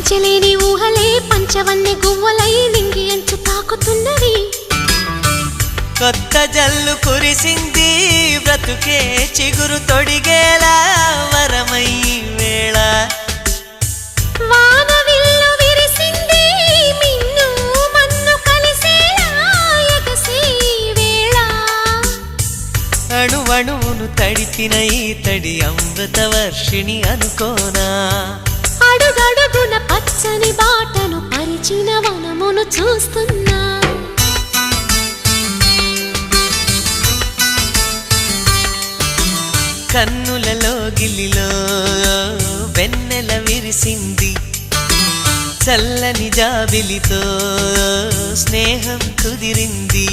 ఊహించలేని ఊహలే పంచవన్నె గువ్వలై నింగి అంచు తాకుతున్నవి. కొత్త జల్లు కురిసింది బ్రతుకే చిగురు తొడిగేలా వరమై వేళ. వానవిల్లు విరిసింది మిన్ను మన్ను కలిసేలా ఎగసే వేళ. అణువణువును తడిపిన ఈ తడి అమృత వర్షిణి అనుకోనా. అడుగడుగున పచ్చని బాటను పరిచిన వనమును చూస్తున్నా. కన్నులలో గిల్లిలో వెన్నెల విరిసింది. చల్లని జాబిలితో స్నేహం కుదిరింది.